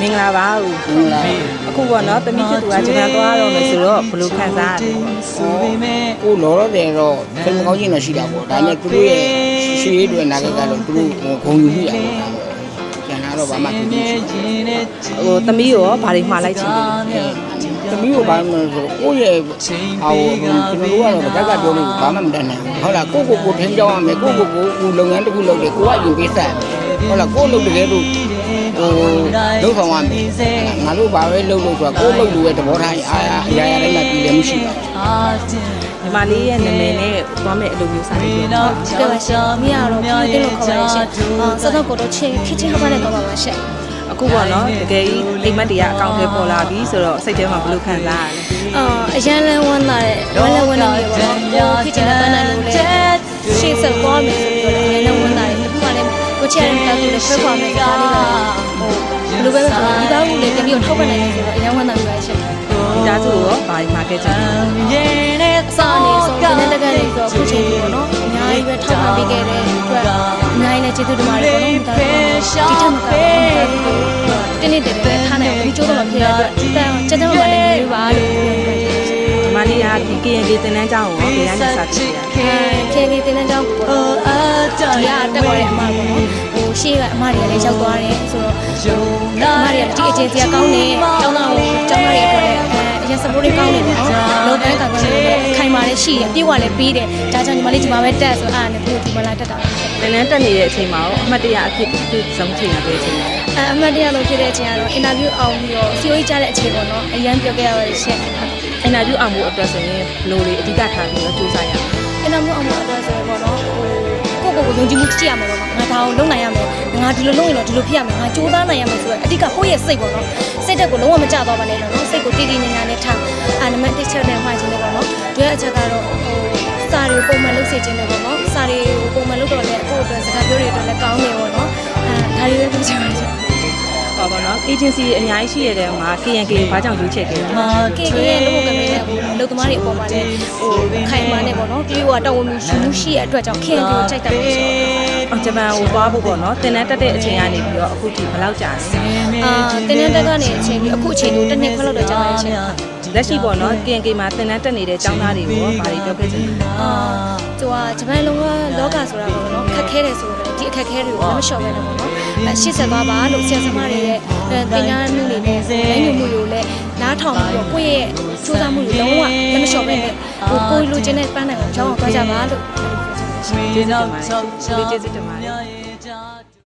မင်္ဂလာပါဦးအခုပေါ့နော်တမီးချစ်သူကကျွန်တော်သွားတော့မယ်ဆိုတော့ဘယ်လိုခံစားရလဲကိုလောတော့တယ်တော့စိတ်မကောင်းခြင်းတော့ရှိတာပေါ့ဒါနဲ့သူတို့ရဲ့ရှိရေးတွေနာခဲ့ကြတော့သူတို့ဂုံယူမိရပေါ့ကျန်တာတော့ဘာမှသူတို့ဟိုတမီးရောဘာတွေမှားလိုက်ချင်လဲသမီးကိုဘာမှမဆိုကိုယ့်ရဲ့ဟောကျွန်တော်တို့ကတော့တက်ကပြောလို့ဘာမှမတတ်နိုင်ဘူးဟုတ်လားကိုထင်းကြောင်းရမယ်ကိုလုပ်ငန်းတစ်ခုလုပ်တယ်ကိုကရင်ပေးဆက်ဟုတ်လားကိုလုပ်တကယ်လို့လုပ်ဆောင်ရမယ်ငါတို့ဘာပဲလုပ်လို့ဆိုတာကိုလုပ်လို့ရဲ့သဘောထားအားအရာတိုင်းမှာပြည်လည်းမရှိပါဘူးညီမလေးရဲ့နာမည်နဲ့သွားမဲ့အလုပ်မျိုးစားနေတယ်နော်ကဲပါရှင်မိရတော့ပြည်တင်လို့ခေါ်ပါရှင်စတော့ကိုတော့ချင်းခချင်းဟောပါနဲ့တော့ပါပါရှင်အခုပေါ့နော်တကယ်ကြီးအိမ်မက်တွေကအကောင့်ထဲပေါ်လာပြီဆိုတော့စိတ်ထဲမှာဘယ်လိုခံစားရလဲအရန်လန်းဝမ်းသာတယ်ဝမ်းလန်းနေပေါ့နော်ခချင်းနဲ့ပန်းနိုင်လို့လေရှေ့ဆက်သွားမယ်ဆိုပြီးတော့အရန်လန်းဝမ်းသာတယ်အခုမှလည်းကိုချဲရတဲ့တက်ကိုလည်းဆွဲခွာမယ်ဒါလေးပါဟိုဘယ်လိုပဲဆိုဒီဘာလို့လဲတကယ်ထောက်ပံ့နိုင်လို့ဆိုတော့အရန်ဝမ်းသာပြီပါရှင်ဒီသားစုရောဘာမှာခဲ့ကြလဲစာနေဆိုတဲ့တက်ကလေးဆိုအခုချိန်ကြီးပေါ့နော်အများကြီးပဲထောက်ပံ့ပေးခဲ့တဲ့အတွက်အများကြီးနဲ့ကျေးဇူးတင်ပါတယ်ပေါ့နော်ဒီထက်မကတင်းနေတယ်ပဲထားနိုင်ဒီကျိုးတော့မဖြစ်ရတဲ့အတွက်ကျန်တဲ့မှာလည်းနေပါလို့ဒီမလေးကဒီ KNK တင်တန်းကျောင်းကိုဒီတိုင်းစာပြရKNK တင်တန်းကျောင်းကိုပေါ့ဒီကတက်သွားတဲ့အမပေါ့နော်ဟိုရှေ့ကအမတွေကလည်းရောက်သွားတယ်ဆိုတော့အမတွေကဒီအခြေစီကကောင်းနေကျောင်းသားတွေအတွက်လည်းအရင် support တွေကောင်းနေတယ်နော်လောကန်းကကောင်းနေတယ်ခိုင်မာလည်းရှိတယ်အပြည့်ဝလည်းပြီးတယ်ဒါကြောင့်ညီမလေးဒီမှာပဲတက်ဆိုအဲ့ဒါနဲ့ဒီမှာလာတက်တာပါတင်တန်းတက်နေတဲ့အချိန်မှာရောအမှတ်တရအဖြစ်ဆုံးချိန်ရတဲ့အချိန်အမှတ်တရလို့ဖြစ်တဲ့အချိန်ကတော့ interview အောင်ပြီးတော့ COE ကြတဲ့အချိန်ပေါ့နော်အရင်ပြောခဲ့ရပါတယ်ရှင်အင်တာဗျူးအောင်ဖို့အတွက်ဆိုရင်ဘယ်လိုတွေအဓိကထားပြီးတော့စူးစမ်းရအောင်အင်တာဗျူးအောင်ဖို့အတွက်ဆိုရင်ပေါ့နော်ကိုယုံကြည်မှုကြည့်ရမှာပေါ့နော်ငါဒါကိုလုပ်နိုင်ရမယ်ငါဒီလိုလုပ်ရင်တော့ဒီလိုဖြစ်ရမယ်ငါစူးစမ်းနိုင်ရမယ်ဆိုတော့အဓိကကိုယ့်ရဲ့စိတ်ပေါ့နော်စိတ်တက်ကိုလုံးဝမကြသွားပါနဲ့နော်စိတ်ကိုတည်တည်ငြိမ်ငြိမ်နဲ့ထားနံပါတ်1ချက်နဲ့မှားခြင်းနဲ့ပေါ့နော်ဒုတိယအချက်ကတော့စာတွေပုံမှန်လုပ်စေခြင်းနဲ့ပေါ့နော်စာတွေကိုပုံမှန်လုပ်တော့လည်းကိုယ့်အတွက်စကားပြောတွေအတွက်လည်းကောင်းနေပေါ့နော်ဒါတွေပဲပြောချင်ပါတယ်ပါပါနော် agency အများကြီးရှိရတဲ့မှာ KNK ဘာကြောင့်ရွေးချယ်ခဲ့လဲ KNK ရဲ့လူ့ကမေးတဲ့လူသမားတွေအပေါ်မှာလည်းဟိုခိုင်မာနေပေါ့နော်ပြီးတော့တော်ဝင်မှုရှိတဲ့အတွက်ကြောင့် KNK ကိုချိန်တယ်လို့ဆိုတော့ဂျပန်ကိုသွားဖို့ပေါ့နော်တင်တန်းတက်တဲ့အချိန်ကနေပြီးတော့အခုထိဘယ်လောက်ကြာလဲတင်တန်းတက်ကနေအချိန်ပြီးအခုအချိန်ကိုတစ်နှစ်ခွဲလောက်တော့ကြာပါရဲ့ရှင်လက်ရှိပေါ့နော် KNK မှာတင်တန်းတက်နေတဲ့ကျောင်းသားတွေကိုဘာတွေပြောခဲ့ချင်လဲသူကဂျပန်လုံးကလောကဆိုတာပေါ့နော်ခက်ခဲတယ်ဆိုတော့ဒီအခက်ခဲတွေကိုမလျှော့ပဲနဲ့ပေါ့နော်ရှစ်ဆက်သွားပါလို့ဆရာသမားတွေရဲ့တင်ညာမှုတွေနဲ့လက်ညှိုးမှုတွေကိုလည်းနားထောင်ပြီးတော့ကိုယ့်ရဲ့စူးစမ်းမှုတွေလုံးဝလက်မလျှော့ပဲနဲ့ကိုယ်လိုချင်တဲ့ပန်းနိုင်ကိုကြောင်းအောင်သွားကြပါလို့ကျေးဇူးတင်ပါတယ်ကျေးဇူးတင်ပါတယ်